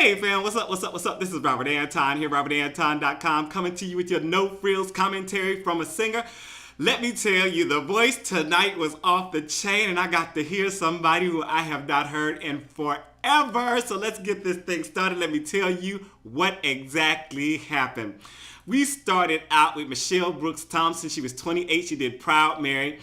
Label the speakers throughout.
Speaker 1: Hey fam, what's up, what's up, what's up? This is Robert Anton here, robertanton.com, coming to you with your no-frills commentary from a singer. Let me tell you, the voice tonight was off the chain, and I got to hear somebody who I have not heard in forever. So let's get this thing started. Let me tell you what exactly happened. We started out with Michelle Brooks-Thompson. She was 28. She did Proud Mary.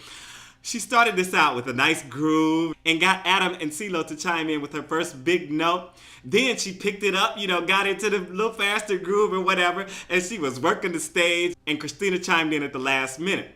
Speaker 1: She started this out with a nice groove and got Adam and Ceelo to chime in with her first big note. Then she picked it up, got into the little faster groove or whatever, and she was working the stage, and Xtina chimed in at the last minute.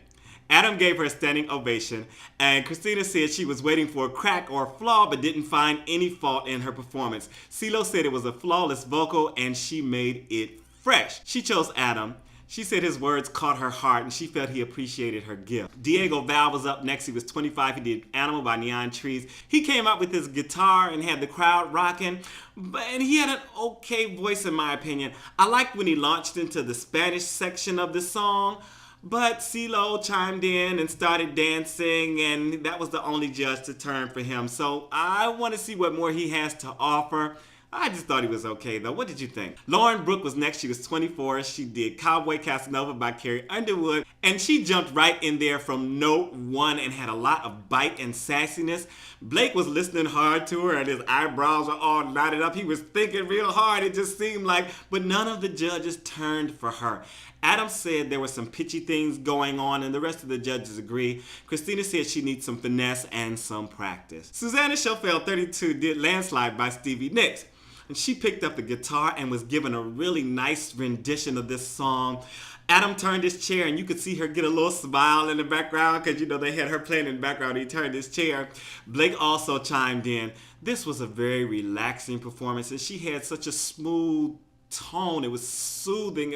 Speaker 1: Adam gave her a standing ovation, and Xtina said she was waiting for a crack or a flaw but didn't find any fault in her performance. Ceelo said it was a flawless vocal and she made it fresh. She chose Adam. She said his words caught her heart and she felt he appreciated her gift. Diego Val was up next. He was 25. He did Animal by Neon Trees. He came out with his guitar and had the crowd rocking, and he had an okay voice in my opinion. I liked when he launched into the Spanish section of the song, but Ceelo chimed in and started dancing, and that was the only judge to turn for him. So I want to see what more he has to offer. I just thought he was okay though. What did you think? Lauren Brooke was next. She was 24. She did Cowboy, Casanova by Carrie, Underwood, and she jumped right in there from note one and had a lot of bite and sassiness. Blake was listening hard to her and his eyebrows were all knotted up. He was thinking real hard, it just seemed like, but none of the judges turned for her. Adam said there were some pitchy things going on and the rest of the judges agree. Xtina said she needs some finesse and some practice. Suzanna Choffel, 32, did Landslide by Stevie next. And she picked up the guitar and was given a really nice rendition of this song. Adam turned his chair and you could see her get a little smile in the background because they had her playing in the background. He turned his chair. Blake also chimed in. This was a very relaxing performance and she had such a smooth tone. It was soothing.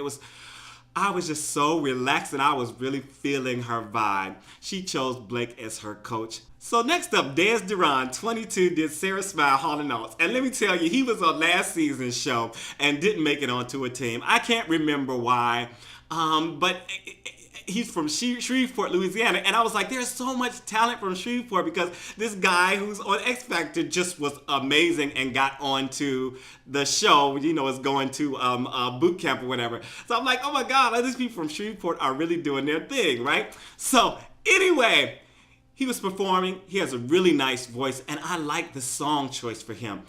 Speaker 1: I was just so relaxed and I was really feeling her vibe. She chose Blake as her coach. So next up, Dez Duron, 22, did Sara Smile Hall & Oates. And let me tell you, he was on last season's show and didn't make it onto a team. I can't remember why, but he's from Shreveport, Louisiana. And I was like, there's so much talent from Shreveport because this guy who's on X Factor just was amazing and got onto the show, is going to boot camp or whatever. So I'm like, oh my God, these people from Shreveport are really doing their thing, right? So anyway, he was performing. He has a really nice voice, and I like the song choice for him.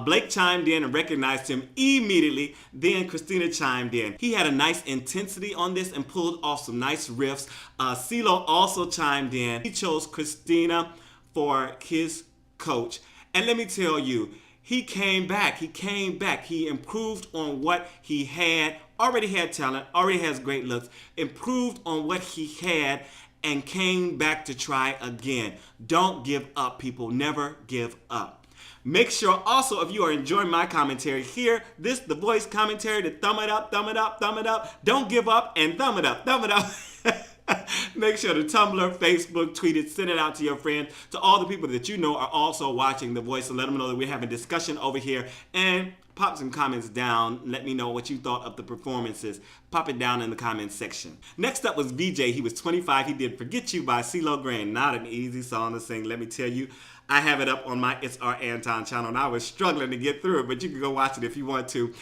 Speaker 1: Blake chimed in and recognized him immediately. Then Xtina chimed in. He had a nice intensity on this and pulled off some nice riffs. Ceelo also chimed in. He chose Xtina for his coach. And let me tell you, he came back. He improved on what he had. Already had talent, already has great looks. Improved on what he had and came back to try again. Don't give up, people. Never give up. Make sure also, if you are enjoying my commentary here, the voice commentary, to thumb it up, thumb it up, thumb it up. Don't give up and thumb it up, thumb it up. Make sure to Tumblr, Facebook, tweet it, send it out to your friends, to all the people that you know are also watching The Voice, and let them know that we're having discussion over here. And pop some comments down. Let me know what you thought of the performances. Pop it down in the comments section. Next up was VJ. He was 25. He did Forget You by Ceelo Green. Not an easy song to sing, let me tell you. I have it up on my It's Our Anton channel, and I was struggling to get through it, but you can go watch it if you want to.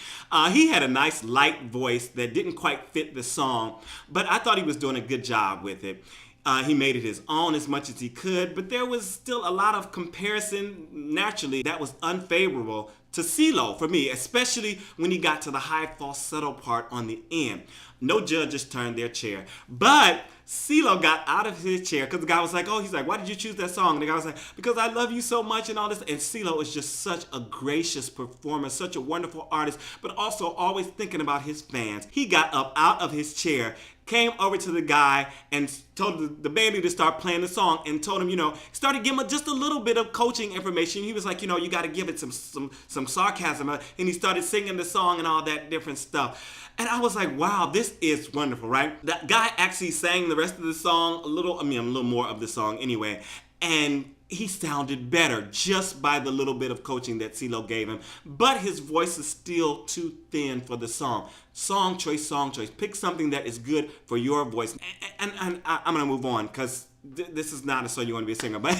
Speaker 1: He had a nice light voice that didn't quite fit the song, but I thought he was doing a good job with it. He made it his own as much as he could, but there was still a lot of comparison naturally that was unfavorable to Ceelo for me, especially when he got to the high falsetto part on the end. No judges turned their chair, but Ceelo got out of his chair because the guy was like, why did you choose that song? And the guy was like, because I love you so much and all this. And Ceelo is just such a gracious performer, such a wonderful artist, but also always thinking about his fans. He got up out of his chair, came over to the guy and told the band to start playing the song and told him, started giving him just a little bit of coaching information. He was like, you got to give it some sarcasm. And he started singing the song and all that different stuff. And I was like, wow, this is wonderful, right? That guy actually sang the rest of the song, a little more of the song anyway. And he sounded better just by the little bit of coaching that Ceelo gave him. But his voice is still too thin for the song. Song choice. Pick something that is good for your voice. And I'm going to move on because this is not a song you want to be a singer. But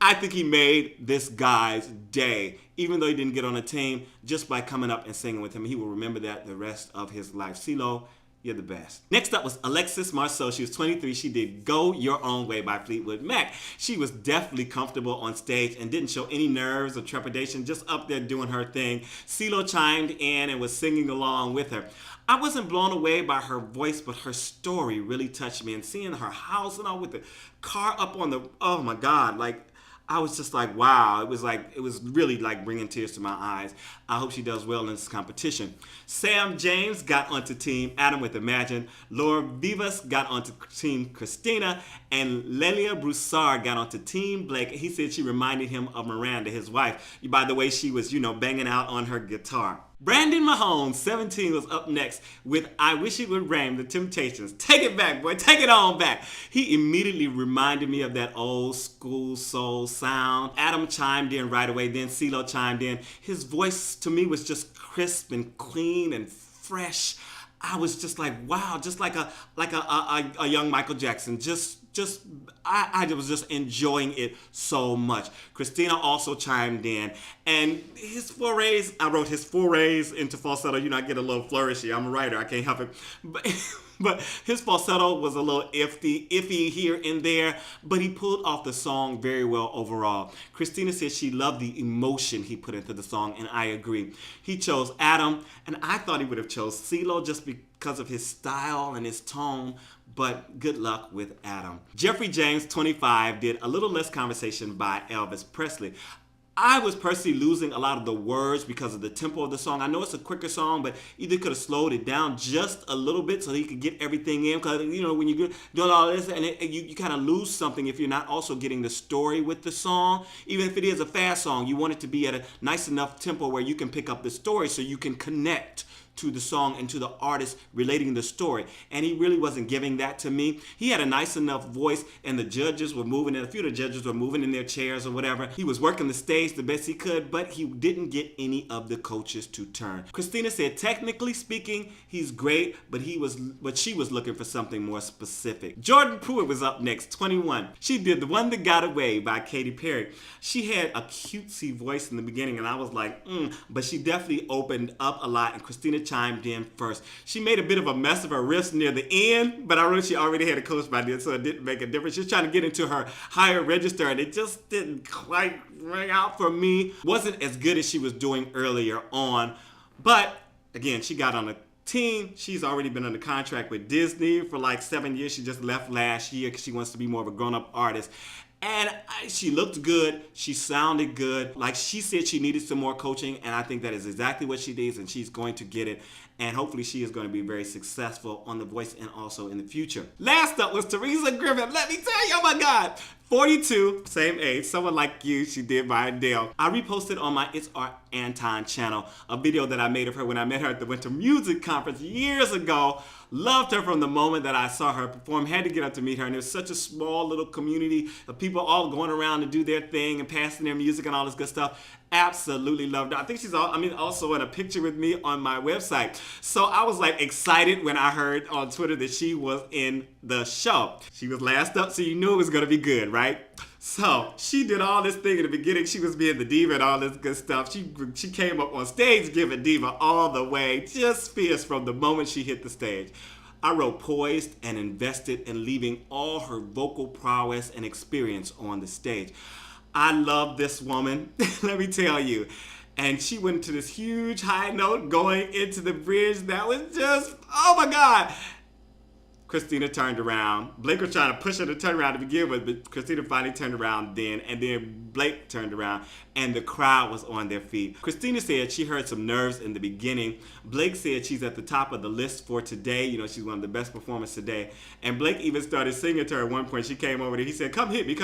Speaker 1: I think he made this guy's day. Even though he didn't get on the team, just by coming up and singing with him, he will remember that the rest of his life. Ceelo, you're the best. Next up was Alexis Marceaux. She was 23. She did Go Your Own Way by Fleetwood Mac. She was definitely comfortable on stage and didn't show any nerves or trepidation, just up there doing her thing. Ceelo chimed in and was singing along with her. I wasn't blown away by her voice, but her story really touched me. And seeing her house and all with the car up on the, oh my God, like, I was just like, wow. It was really like bringing tears to my eyes. I hope she does well in this competition. Sam James got onto TeamAdam with Imagine. Laura Vivas got onto TeamXtina. And Lelia Broussard got onto TeamBlake. He said she reminded him of Miranda, his wife. By the way, she was, banging out on her guitar. Brandon Mahone, 17, was up next with I Wish It Would Rain, The Temptations. Take it back, boy. Take it on back. He immediately reminded me of that old school soul sound. Adam chimed in right away. Then Ceelo chimed in. His voice to me was just crisp and clean and fresh. I was just like, wow, just like a young Michael Jackson. I was just enjoying it so much. Xtina also chimed in, and his forays, I wrote his forays into falsetto. I get a little flourishy. I'm a writer, I can't help it. But his falsetto was a little iffy here and there, but he pulled off the song very well overall. Xtina said she loved the emotion he put into the song, and I agree. He chose Adam, and I thought he would have chose Ceelo just because of his style and his tone, but good luck with Adam. Jeffrey James, 25, did A Little Less Conversation by Elvis Presley. I was personally losing a lot of the words because of the tempo of the song. I know it's a quicker song, but either could have slowed it down just a little bit so he could get everything in. Because, when you're doing all this, and you kind of lose something if you're not also getting the story with the song. Even if it is a fast song, you want it to be at a nice enough tempo where you can pick up the story so you can connect to the song and to the artist relating the story. And he really wasn't giving that to me. He had a nice enough voice, and the judges were moving, and a few of the judges were moving in their chairs or whatever. He was working the stage the best he could, but he didn't get any of the coaches to turn. Xtina said, technically speaking, he's great, but she was looking for something more specific. Jordan Pruitt was up next, 21. She did The One That Got Away by Katy Perry. She had a cutesy voice in the beginning, and I was like, but she definitely opened up a lot, and Xtina chimed in first. She made a bit of a mess of her wrist near the end, but I wrote she already had a coach by then, so it didn't make a difference. She was trying to get into her higher register, and it just didn't quite ring out for me. Wasn't as good as she was doing earlier on, but again, she got on a team. She's already been under contract with Disney for like 7 years. She just left last year because she wants to be more of a grown-up artist. And she looked good. She sounded good. Like she said, she needed some more coaching, and I think that is exactly what she needs, and she's going to get it. And hopefully she is going to be very successful on The Voice and also in the future. Last up was Teresa Griffin. Let me tell you, oh my God. 42, same age, Someone Like You, she did by Adele. I reposted on my It's Art Anton channel a video that I made of her when I met her at the Winter Music Conference years ago. Loved her from the moment that I saw her perform. Had to get up to meet her, and it was such a small little community of people all going around to do their thing and passing their music and all this good stuff. Absolutely loved her. I think she's also in a picture with me on my website. So I was like excited when I heard on Twitter that she was in the show. She was last up, so you knew it was gonna be good, right? So she did all this thing in the beginning. She was being the diva and all this good stuff. She came up on stage giving diva all the way, just fierce from the moment she hit the stage. I wrote poised and invested in leaving all her vocal prowess and experience on the stage. I love this woman, let me tell you. And she went to this huge high note going into the bridge that was just, oh my God. Xtina turned around. Blake was trying to push her to turn around to begin with, but Xtina finally turned around then, and then Blake turned around, and the crowd was on their feet. Xtina said she heard some nerves in the beginning. Blake said she's at the top of the list for today. She's one of the best performers today. And Blake even started singing to her at one point. She came over there. He said, come hit me,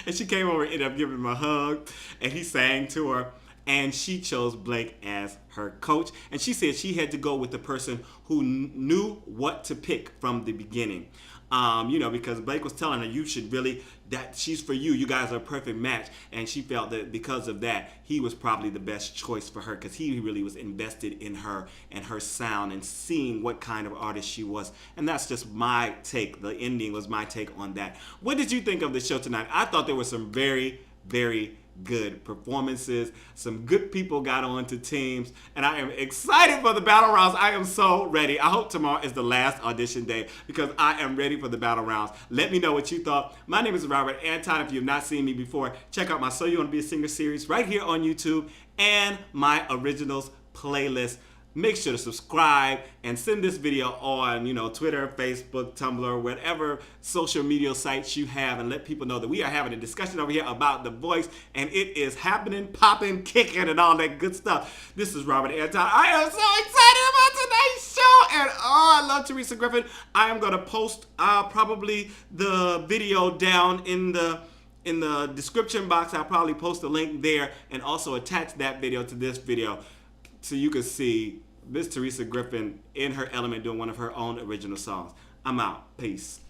Speaker 1: and she came over and ended up giving him a hug, and he sang to her. And she chose Blake as her coach. And she said she had to go with the person who knew what to pick from the beginning. Because Blake was telling her, you should really, that she's for you. You guys are a perfect match. And she felt that because of that, he was probably the best choice for her because he really was invested in her and her sound and seeing what kind of artist she was. And that's just my take. The ending was my take on that. What did you think of the show tonight? I thought there were some very, very good performances. Some good people got on to teams, and I am excited for the battle rounds. I am so ready. I hope tomorrow is the last audition day because I am ready for the battle rounds. Let me know what you thought. My name is Robert Anton. If you have not seen me before, check out my So You Want to Be a Singer series right here on YouTube and my originals playlist. Make sure to subscribe and send this video on, Twitter, Facebook, Tumblr, whatever social media sites you have, and let people know that we are having a discussion over here about The Voice, and it is happening, popping, kicking, and all that good stuff. This is Robert Anton. I am so excited about tonight's show, and I love Teresa Griffin. I am going to post probably the video down in the description box. I'll probably post a link there and also attach that video to this video so you can see Miss Teresa Griffin in her element doing one of her own original songs. I'm out. Peace.